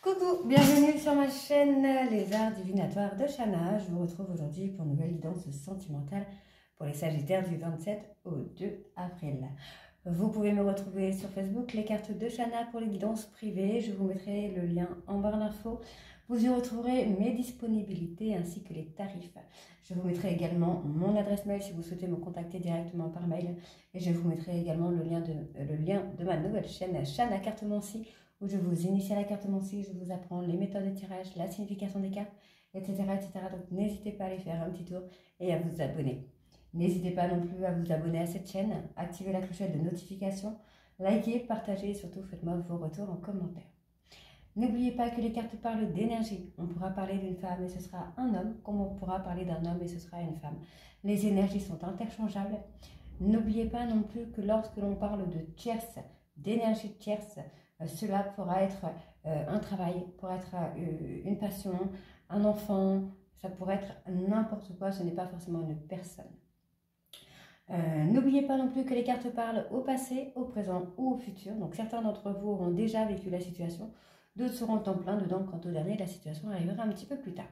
Coucou, bienvenue sur ma chaîne Les Arts Divinatoires de Shana. Je vous retrouve aujourd'hui pour une nouvelle guidance sentimentale pour les Sagittaires du 27 au 2 avril. Vous pouvez me retrouver sur Facebook, les cartes de Shana pour les guidances privées. Je vous mettrai le lien en barre d'infos. Vous y retrouverez mes disponibilités ainsi que les tarifs. Je vous mettrai également mon adresse mail si vous souhaitez me contacter directement par mail. Et je vous mettrai également le lien de ma nouvelle chaîne Shana Cartomancie, où je vous initie à la cartomancie, je vous apprends les méthodes de tirage, la signification des cartes, etc. etc. Donc n'hésitez pas à aller faire un petit tour et à vous abonner. N'hésitez pas non plus à vous abonner à cette chaîne, activer la clochette de notification, likez, partagez et surtout faites-moi vos retours en commentaire. N'oubliez pas que les cartes parlent d'énergie. On pourra parler d'une femme et ce sera un homme, comme on pourra parler d'un homme et ce sera une femme. Les énergies sont interchangeables. N'oubliez pas non plus que lorsque l'on parle de tierce, d'énergie tierce, cela pourra être un travail, pourra être une passion, un enfant, ça pourrait être n'importe quoi, ce n'est pas forcément une personne. N'oubliez pas non plus que les cartes parlent au passé, au présent ou au futur. Donc certains d'entre vous auront déjà vécu la situation, d'autres seront en plein dedans. Quant au dernier, la situation arrivera un petit peu plus tard.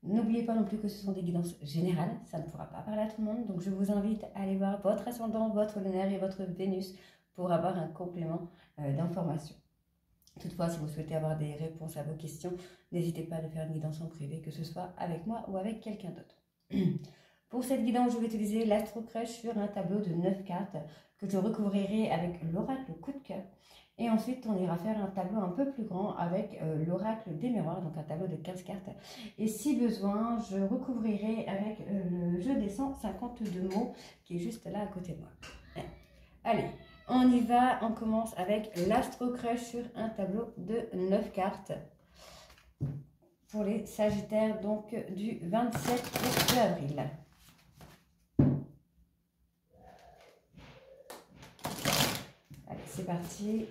N'oubliez pas non plus que ce sont des guidances générales, ça ne pourra pas parler à tout le monde. Donc je vous invite à aller voir votre ascendant, votre lunaire et votre Vénus pour avoir un complément d'informations. Toutefois, si vous souhaitez avoir des réponses à vos questions, n'hésitez pas à faire une guidance en privé, que ce soit avec moi ou avec quelqu'un d'autre. Pour cette guidance, je vais utiliser l'Astro Crush sur un tableau de 9 cartes que je recouvrirai avec l'oracle coup de cœur. Et ensuite, on ira faire un tableau un peu plus grand avec l'oracle des miroirs, donc un tableau de 15 cartes. Et si besoin, je recouvrirai avec le jeu des 152 mots qui est juste là à côté de moi. Allez, on y va, on commence avec l'Astro Crush sur un tableau de 9 cartes pour les Sagittaires, donc du 27 au 2 avril. Allez, c'est parti.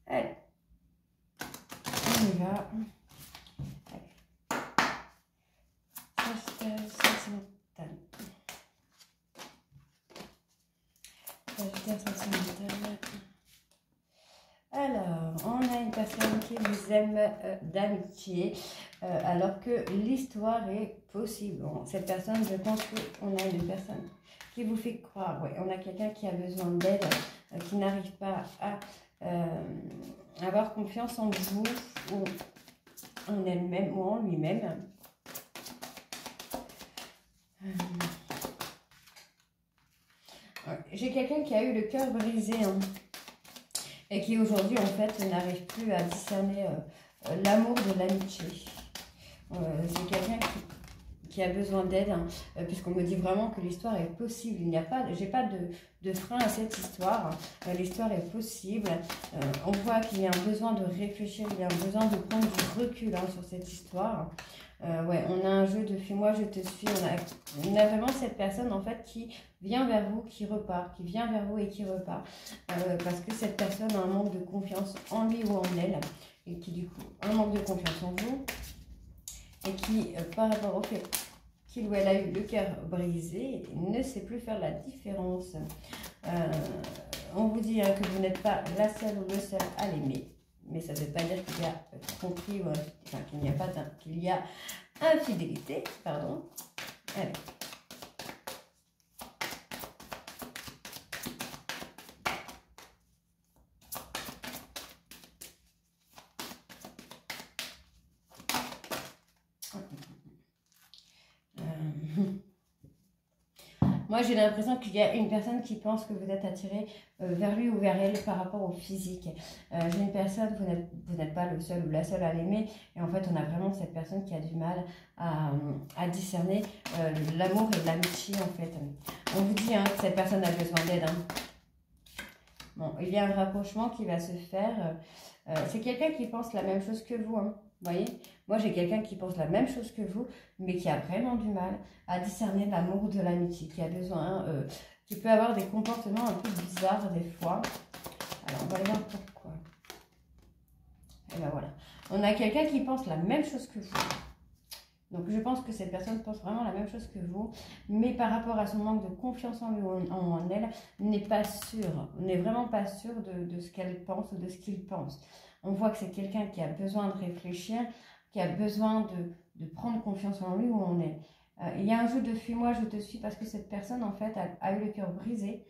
Allez, on y va. Allez. Sagittaire sentimental. Sagittaire sentimental. Alors, on a une personne qui vous aime d'amitié, alors que l'histoire est possible. Bon, cette personne, je pense qu'on a une personne qui vous fait croire. Ouais, on a quelqu'un qui a besoin d'aide, qui n'arrive pas à avoir confiance en vous ou en elle-même ou en lui-même. J'ai quelqu'un qui a eu le cœur brisé et qui aujourd'hui en fait n'arrive plus à discerner l'amour de l'amitié. C'est quelqu'un qui a besoin d'aide, puisqu'on me dit vraiment que l'histoire est possible. Il n'y a pas, j'ai pas de frein à cette histoire. L'histoire est possible. On voit qu'il y a un besoin de réfléchir, il y a un besoin de prendre du recul sur cette histoire. Ouais, on a un jeu de fuis-moi, je te suis. On a vraiment cette personne en fait qui vient vers vous, qui repart, qui vient vers vous et qui repart. Parce que cette personne a un manque de confiance en lui ou en elle. Et qui du coup a un manque de confiance en vous. Et qui, par rapport au fait qu'il ou elle a eu le cœur brisé, ne sait plus faire la différence. On vous dit que vous n'êtes pas la seule ou le seul à l'aimer. Mais ça ne veut pas dire qu'il y a tromperie, enfin, qu'il y a infidélité, pardon. Allez. Moi, j'ai l'impression qu'il y a une personne qui pense que vous êtes attiré vers lui ou vers elle par rapport au physique. J'ai une personne, vous n'êtes pas le seul ou la seule à l'aimer. Et en fait, on a vraiment cette personne qui a du mal à discerner l'amour et l'amitié, en fait. On vous dit que cette personne a besoin d'aide. Bon, il y a un rapprochement qui va se faire. C'est quelqu'un qui pense la même chose que vous, Vous voyez, moi j'ai quelqu'un qui pense la même chose que vous, mais qui a vraiment du mal à discerner l'amour de l'amitié, qui a besoin, qui peut avoir des comportements un peu bizarres des fois. Alors on va aller voir pourquoi. Et ben voilà, on a quelqu'un qui pense la même chose que vous, Donc je pense que cette personne pense vraiment la même chose que vous, mais par rapport à son manque de confiance en lui ou en elle, n'est pas sûre, n'est vraiment pas sûre de ce qu'elle pense ou de ce qu'il pense. On voit que c'est quelqu'un qui a besoin de réfléchir, qui a besoin de prendre confiance en lui ou en elle. Il y a un jeu de fuis-moi, je te suis, parce que cette personne en fait a eu le cœur brisé.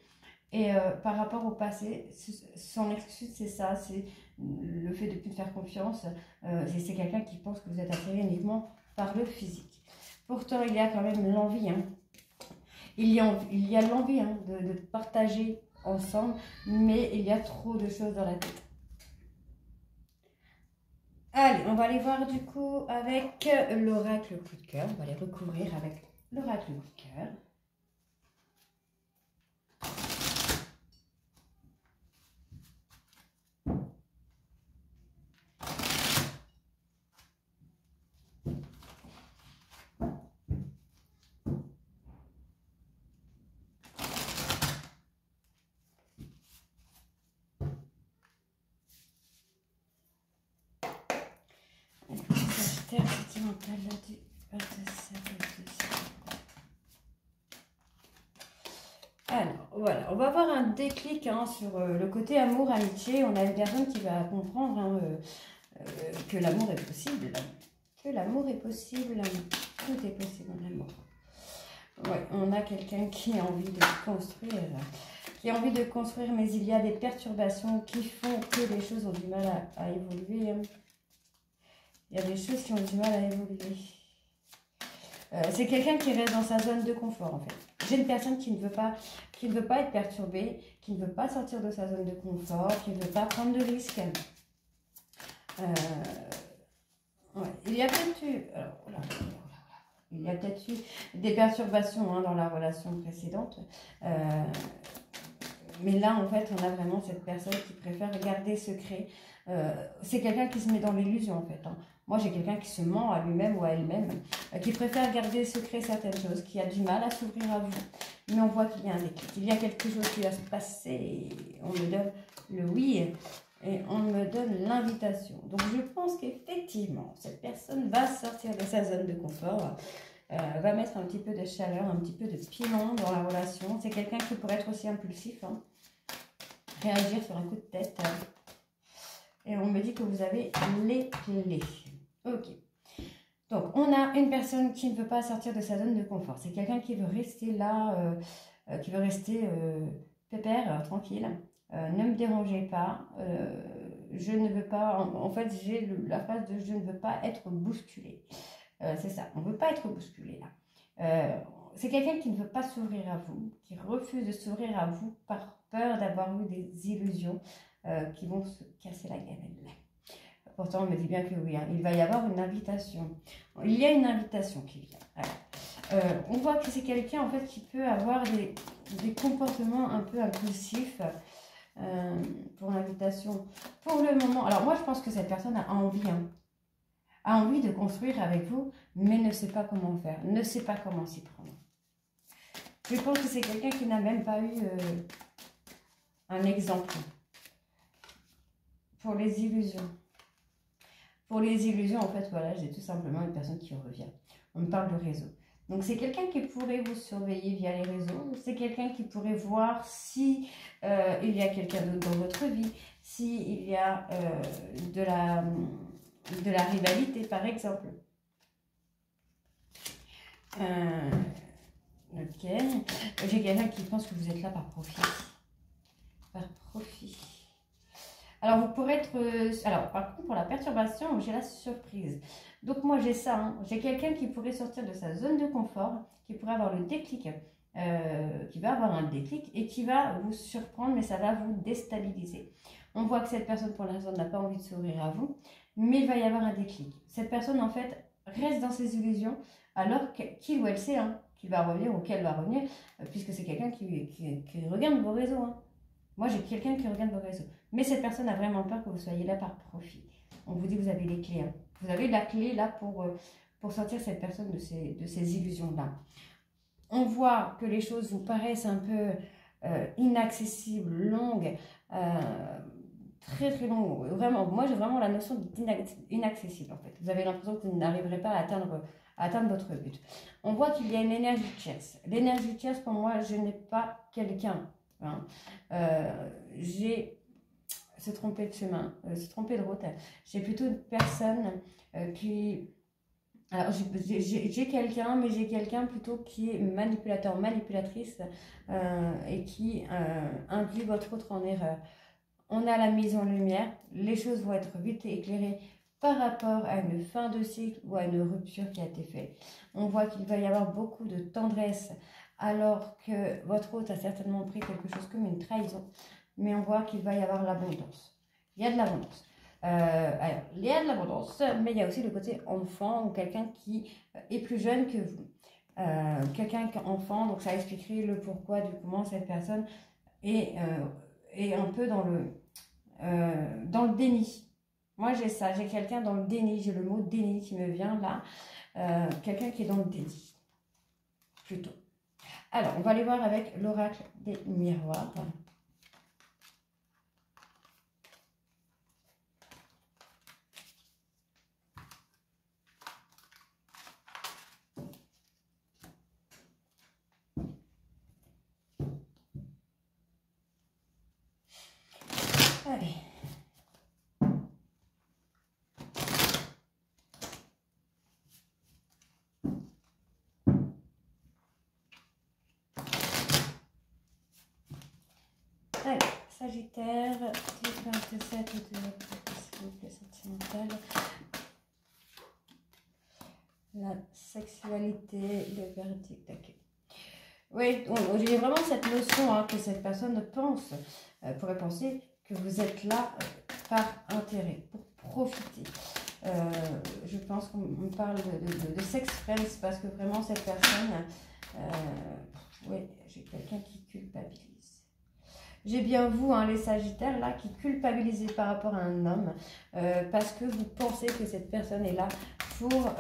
Et par rapport au passé, son excuse c'est ça, c'est le fait de ne plus te faire confiance. C'est quelqu'un qui pense que vous êtes attiré uniquement par le physique. Pourtant, il y a quand même l'envie. Hein. Il y a l'envie hein, de partager ensemble, mais il y a trop de choses dans la tête. Allez, on va aller voir du coup avec l'oracle coup de cœur. On va les recouvrir avec l'oracle coup de cœur. Sentimental du 27. Alors voilà, on va avoir un déclic hein, sur le côté amour, amitié. On a une personne qui va comprendre hein, que l'amour est possible. Que l'amour est possible. Tout est possible en amour. Ouais, on a quelqu'un qui a envie de construire. Qui a envie de construire, mais il y a des perturbations qui font que les choses ont du mal à évoluer. Hein. Il y a des choses qui ont du mal à évoluer. C'est quelqu'un qui reste dans sa zone de confort en fait. J'ai une personne qui ne veut pas être perturbée, qui ne veut pas sortir de sa zone de confort, qui ne veut pas prendre de risques. Ouais. Il y a peut-être eu, des perturbations hein, dans la relation précédente. Mais là, en fait, on a vraiment cette personne qui préfère garder secret. C'est quelqu'un qui se met dans l'illusion, en fait. Hein. Moi, j'ai quelqu'un qui se ment à lui-même ou à elle-même, qui préfère garder secret certaines choses, qui a du mal à s'ouvrir à vous. Mais on voit qu'il y a un déclic. Il y a quelque chose qui va se passer. Et on me donne le oui et on me donne l'invitation. Donc, je pense qu'effectivement, cette personne va sortir de sa zone de confort. Va mettre un petit peu de chaleur, un petit peu de piment dans la relation. C'est quelqu'un qui pourrait être aussi impulsif. Hein. Réagir sur un coup de tête. Et on me dit que vous avez les clés. Ok. Donc, on a une personne qui ne veut pas sortir de sa zone de confort. C'est quelqu'un qui veut rester là, qui veut rester pépère, tranquille. Ne me dérangez pas. Je ne veux pas... En fait, j'ai la phrase de « je ne veux pas être bousculé ». C'est ça, on ne veut pas être bousculé là. C'est quelqu'un qui ne veut pas s'ouvrir à vous, qui refuse de s'ouvrir à vous par peur d'avoir eu des illusions qui vont se casser la gamelle. Pourtant, on me dit bien que oui, hein, il va y avoir une invitation. Il y a une invitation qui vient. On voit que c'est quelqu'un en fait qui peut avoir des comportements un peu impulsifs pour l'invitation. Pour le moment, alors moi je pense que cette personne a envie, hein, a envie de construire avec vous, mais ne sait pas comment faire, ne sait pas comment s'y prendre. Je pense que c'est quelqu'un qui n'a même pas eu un exemple pour les illusions. Pour les illusions, en fait, voilà, j'ai tout simplement une personne qui revient. On me parle de réseau. Donc, c'est quelqu'un qui pourrait vous surveiller via les réseaux. C'est quelqu'un qui pourrait voir si il y a quelqu'un d'autre dans votre vie, s'il y a de la rivalité, par exemple. Ok. J'ai quelqu'un qui pense que vous êtes là par profit. Par profit. Alors, vous pourrez être... alors, par contre, pour la perturbation, j'ai la surprise. Donc, moi, j'ai ça. Hein. J'ai quelqu'un qui pourrait sortir de sa zone de confort, qui pourrait avoir le déclic, qui va avoir un déclic et qui va vous surprendre, mais ça va vous déstabiliser. On voit que cette personne, pour l'instant, n'a pas envie de s'ouvrir à vous, mais il va y avoir un déclic. Cette personne, en fait, reste dans ses illusions, alors qu'il ou elle sait hein, qu'il va revenir ou qu'elle va revenir, puisque c'est quelqu'un qui regarde vos réseaux. Hein. Moi, j'ai quelqu'un qui regarde vos réseaux. Mais cette personne a vraiment peur que vous soyez là par profit. On vous dit que vous avez les clés. Hein. Vous avez la clé là pour sortir cette personne de ces illusions-là. On voit que les choses vous paraissent un peu inaccessibles, longues, très très long. Vraiment, moi j'ai vraiment la notion d'inaccessible en fait. Vous avez l'impression que vous n'arriverez pas à atteindre votre but. On voit qu'il y a une énergie tierce. L'énergie tierce, pour moi, je n'ai pas quelqu'un. Hein. J'ai se tromper de chemin, se tromper de route. J'ai plutôt une personne qui... Alors, j'ai quelqu'un, mais j'ai quelqu'un plutôt qui est manipulateur, manipulatrice et qui induit votre autre en erreur. On a la mise en lumière, les choses vont être vite éclairées par rapport à une fin de cycle ou à une rupture qui a été faite. On voit qu'il va y avoir beaucoup de tendresse alors que votre hôte a certainement pris quelque chose comme une trahison, mais on voit qu'il va y avoir l'abondance. Il y a de l'abondance. Alors, il y a de l'abondance, mais il y a aussi le côté enfant ou quelqu'un qui est plus jeune que vous. Quelqu'un qui est enfant, donc ça expliquerait le pourquoi du comment cette personne est un peu dans le déni. Moi j'ai ça, j'ai quelqu'un dans le déni, j'ai le mot déni qui me vient là. Quelqu'un qui est dans le déni, plutôt. Alors, on va aller voir avec l'oracle des miroirs. Allez. Allez, Sagittaire, 27 de la sentimentale, la sexualité, le verdict. Okay. Oui, j'ai vraiment cette notion hein, que cette personne pourrait penser que vous êtes là par intérêt, pour profiter. Je pense qu'on parle de sex friends parce que vraiment cette personne, oui, j'ai quelqu'un qui culpabilise. J'ai bien vous, hein, les Sagittaires, là, qui culpabilisez par rapport à un homme parce que vous pensez que cette personne est là pour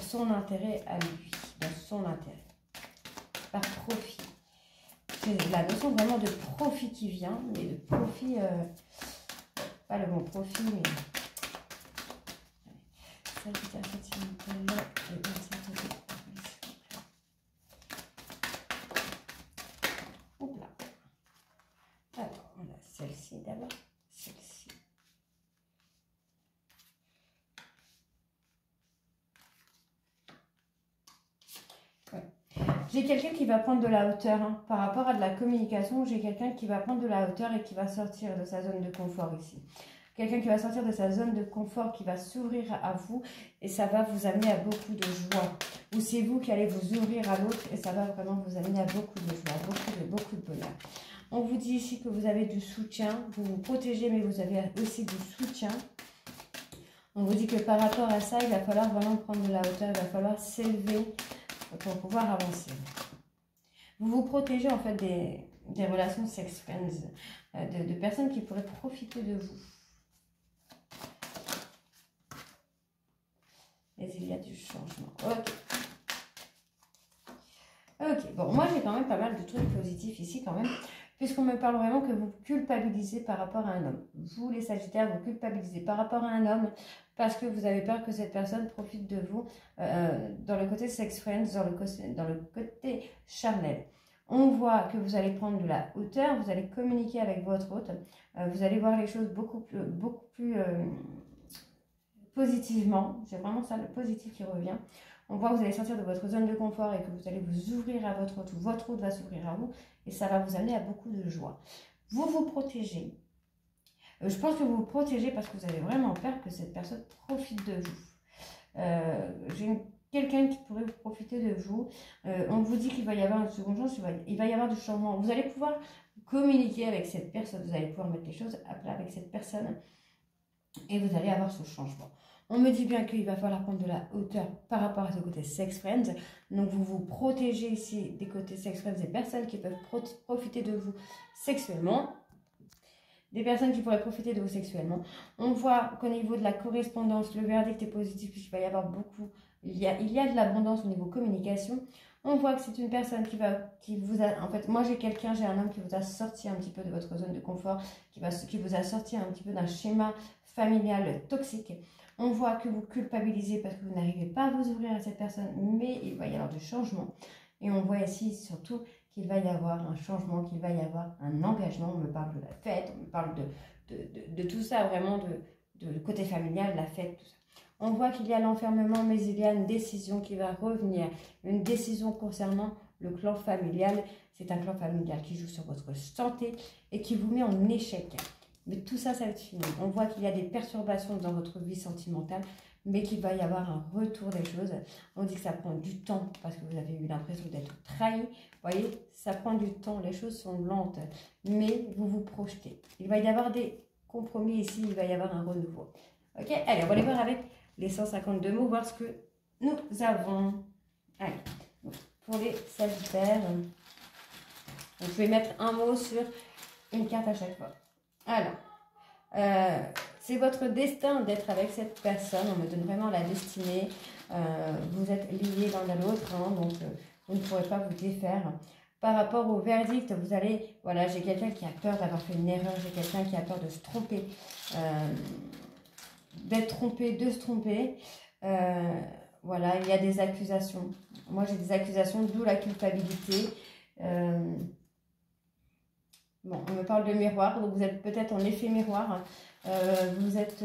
son intérêt à lui, dans son intérêt, par profit. C'est la notion vraiment de profit qui vient, mais de profit, pas le bon profit, mais... Sagittaire, sentimental, le 27 de... Alors, on a celle-ci d'abord, celle-ci. Ouais. J'ai quelqu'un qui va prendre de la hauteur hein. Par rapport à de la communication. J'ai quelqu'un qui va prendre de la hauteur et qui va sortir de sa zone de confort ici. Quelqu'un qui va sortir de sa zone de confort, qui va s'ouvrir à vous et ça va vous amener à beaucoup de joie. Ou c'est vous qui allez vous ouvrir à l'autre et ça va vraiment vous amener à beaucoup de joie, beaucoup de bonheur. On vous dit ici que vous avez du soutien, vous vous protégez, mais vous avez aussi du soutien. On vous dit que par rapport à ça, il va falloir vraiment prendre de la hauteur, il va falloir s'élever pour pouvoir avancer. Vous vous protégez en fait des relations sex friends, de personnes qui pourraient profiter de vous. Mais il y a du changement. Ok. Ok, bon, moi j'ai quand même pas mal de trucs positifs ici quand même. Puisqu'on me parle vraiment que vous culpabilisez par rapport à un homme. Vous, les Sagittaires, vous culpabilisez par rapport à un homme parce que vous avez peur que cette personne profite de vous dans le côté sex friends, dans le côté charnel. On voit que vous allez prendre de la hauteur, vous allez communiquer avec votre hôte, vous allez voir les choses beaucoup plus positivement. C'est vraiment ça, le positif qui revient. On voit que vous allez sortir de votre zone de confort et que vous allez vous ouvrir à votre hôte, ou votre hôte va s'ouvrir à vous, et ça va vous amener à beaucoup de joie. Vous vous protégez. Je pense que vous vous protégez parce que vous avez vraiment peur que cette personne profite de vous. J'ai quelqu'un qui pourrait profiter de vous. On vous dit qu'il va y avoir une seconde chance, il va y avoir du changement. Vous allez pouvoir communiquer avec cette personne, vous allez pouvoir mettre les choses à plat avec cette personne et vous allez avoir ce changement. On me dit bien qu'il va falloir prendre de la hauteur par rapport à ce côté sex friends. Donc, vous vous protégez ici des côtés sex friends, des personnes qui peuvent profiter de vous sexuellement. Des personnes qui pourraient profiter de vous sexuellement. On voit qu'au niveau de la correspondance, le verdict est positif puisqu'il va y avoir beaucoup. Il y a de l'abondance au niveau communication. On voit que c'est une personne qui vous a, en fait, moi j'ai un homme qui vous a sorti un petit peu de votre zone de confort, qui vous a sorti un petit peu d'un schéma familial toxique. On voit que vous culpabilisez parce que vous n'arrivez pas à vous ouvrir à cette personne, mais il va y avoir du changement. Et on voit ici surtout qu'il va y avoir un changement, qu'il va y avoir un engagement. On me parle de la fête, on me parle de tout ça, vraiment de côté familial, la fête, tout ça. On voit qu'il y a l'enfermement, mais il y a une décision qui va revenir. Une décision concernant le clan familial. C'est un clan familial qui joue sur votre santé et qui vous met en échec. Mais tout ça, ça va être fini. On voit qu'il y a des perturbations dans votre vie sentimentale, mais qu'il va y avoir un retour des choses. On dit que ça prend du temps parce que vous avez eu l'impression d'être trahi. Vous voyez, ça prend du temps, les choses sont lentes, mais vous vous projetez. Il va y avoir des compromis ici, il va y avoir un renouveau. Ok, allez, on va aller voir avec les 152 mots, voir ce que nous avons. Allez, pour les Sagittaires, donc je vais mettre un mot sur une carte à chaque fois. Alors, c'est votre destin d'être avec cette personne. On me donne vraiment la destinée. Vous êtes liés l'un à l'autre, hein, donc vous ne pourrez pas vous défaire. Par rapport au verdict, vous allez... Voilà, j'ai quelqu'un qui a peur d'avoir fait une erreur. J'ai quelqu'un qui a peur de se tromper. D'être trompé, de se tromper. Voilà, il y a des accusations. Moi, j'ai des accusations, d'où la culpabilité. Bon, on me parle de miroir, donc vous êtes peut-être en effet miroir. Vous êtes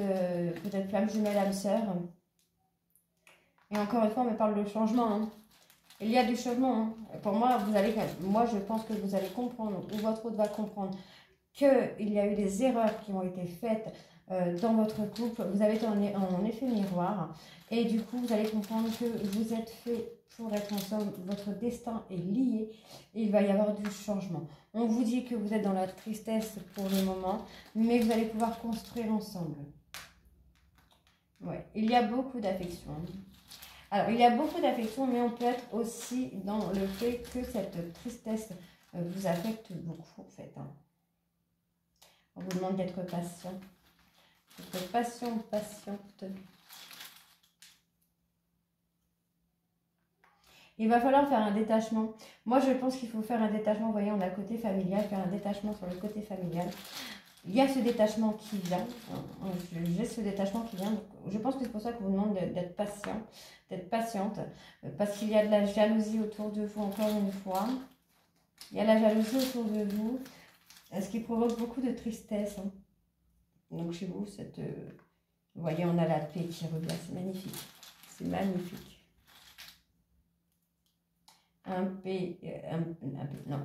peut-être flamme jumelle, âme sœur. Et encore une fois, on me parle de changement. Hein. Il y a du changement. Hein. Pour moi, moi, je pense que vous allez comprendre, ou votre autre va comprendre, qu'il y a eu des erreurs qui ont été faites dans votre couple. Vous avez été en effet miroir. Et du coup, vous allez comprendre que vous êtes fait pour être ensemble. Votre destin est lié. Et il va y avoir du changement. On vous dit que vous êtes dans la tristesse pour le moment, mais vous allez pouvoir construire ensemble. Ouais, il y a beaucoup d'affection. Alors, il y a beaucoup d'affection, mais on peut être aussi dans le fait que cette tristesse vous affecte beaucoup, en fait. Hein. On vous demande d'être patient. D'être patient, patiente. Il va falloir faire un détachement. Moi, je pense qu'il faut faire un détachement. Vous voyez, on a le côté familial, faire un détachement sur le côté familial. Il y a ce détachement qui vient. J'ai ce détachement qui vient. Donc, je pense que c'est pour ça qu'on vous demande d'être patient, d'être patiente. Parce qu'il y a de la jalousie autour de vous, encore une fois. Il y a la jalousie autour de vous. Ce qui provoque beaucoup de tristesse. Hein. Donc, chez vous, vous voyez, on a la paix qui revient. C'est magnifique. C'est magnifique.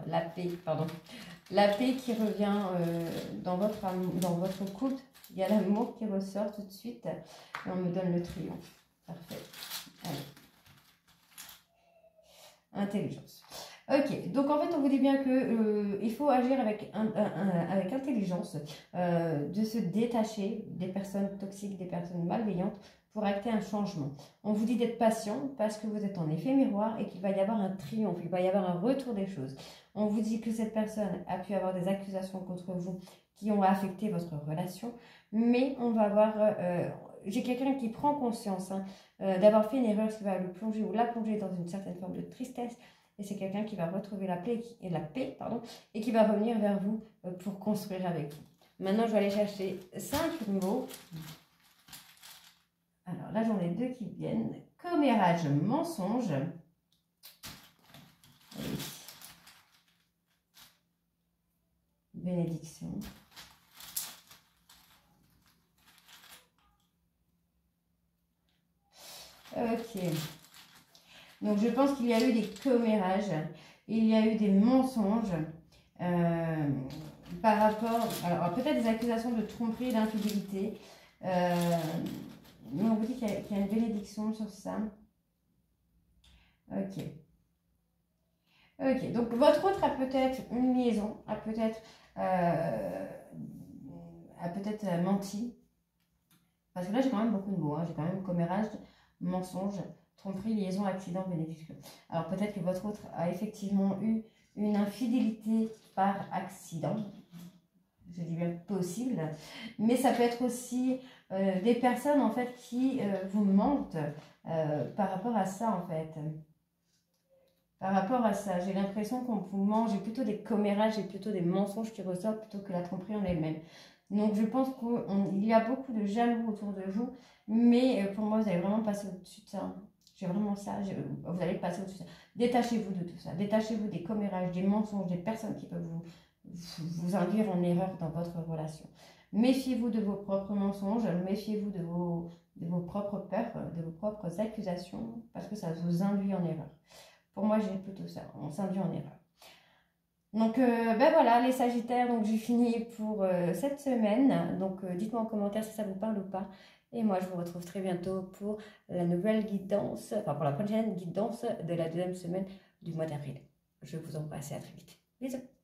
La paix, pardon. La paix qui revient dans votre couple. Il y a l'amour qui ressort tout de suite. Et on me donne le triomphe. Parfait. Allez. Intelligence. Ok, donc en fait, on vous dit bien que il faut agir avec intelligence, de se détacher des personnes toxiques, des personnes malveillantes, pour acter un changement. On vous dit d'être patient parce que vous êtes en effet miroir et qu'il va y avoir un triomphe, il va y avoir un retour des choses. On vous dit que cette personne a pu avoir des accusations contre vous qui ont affecté votre relation, mais on va avoir... j'ai quelqu'un qui prend conscience d'avoir fait une erreur, ce qui va le plonger ou la plonger dans une certaine forme de tristesse, et c'est quelqu'un qui va retrouver la paix et qui va revenir vers vous pour construire avec vous. Maintenant, je vais aller chercher 5 mots. Alors là, j'en ai 2 qui viennent. Commérage, mensonge. Oui. Bénédiction. Ok. Donc, je pense qu'il y a eu des commérages. Il y a eu des mensonges. Par rapport... Alors, peut-être des accusations de tromperie, d'infidélité. Mais on vous dit qu'il y a une bénédiction sur ça. Ok. Ok, donc votre autre a peut-être une liaison, a peut-être menti. Parce que là, j'ai quand même beaucoup de mots. Hein. J'ai quand même commérage, mensonge, tromperie, liaison, accident, bénédiction. Alors peut-être que votre autre a effectivement eu une infidélité par accident. Je dis bien possible. Mais ça peut être aussi des personnes en fait qui vous mentent par rapport à ça en fait. par rapport à ça. J'ai l'impression qu'on vous ment, j'ai plutôt des commérages, j'ai plutôt des mensonges qui ressortent plutôt que la tromperie en elle-même. Donc je pense qu'il y a beaucoup de jaloux autour de vous, mais pour moi, vous allez vraiment passer au-dessus de ça. J'ai vraiment ça, vous allez passer au-dessus de ça. Détachez-vous de tout ça, détachez-vous des commérages, des mensonges, des personnes qui peuvent vous induire en erreur dans votre relation. Méfiez-vous de vos propres mensonges, méfiez-vous de vos propres peurs, de vos propres accusations, parce que ça vous induit en erreur. Pour moi, j'ai plutôt ça, on s'induit en erreur. Donc, ben voilà, les Sagittaires, donc j'ai fini pour cette semaine. Donc, dites-moi en commentaire si ça vous parle ou pas. Et moi, je vous retrouve très bientôt pour la nouvelle guidance, enfin pour la prochaine guidance de la deuxième semaine du mois d'avril. Je vous embrasse et à très vite. Bisous.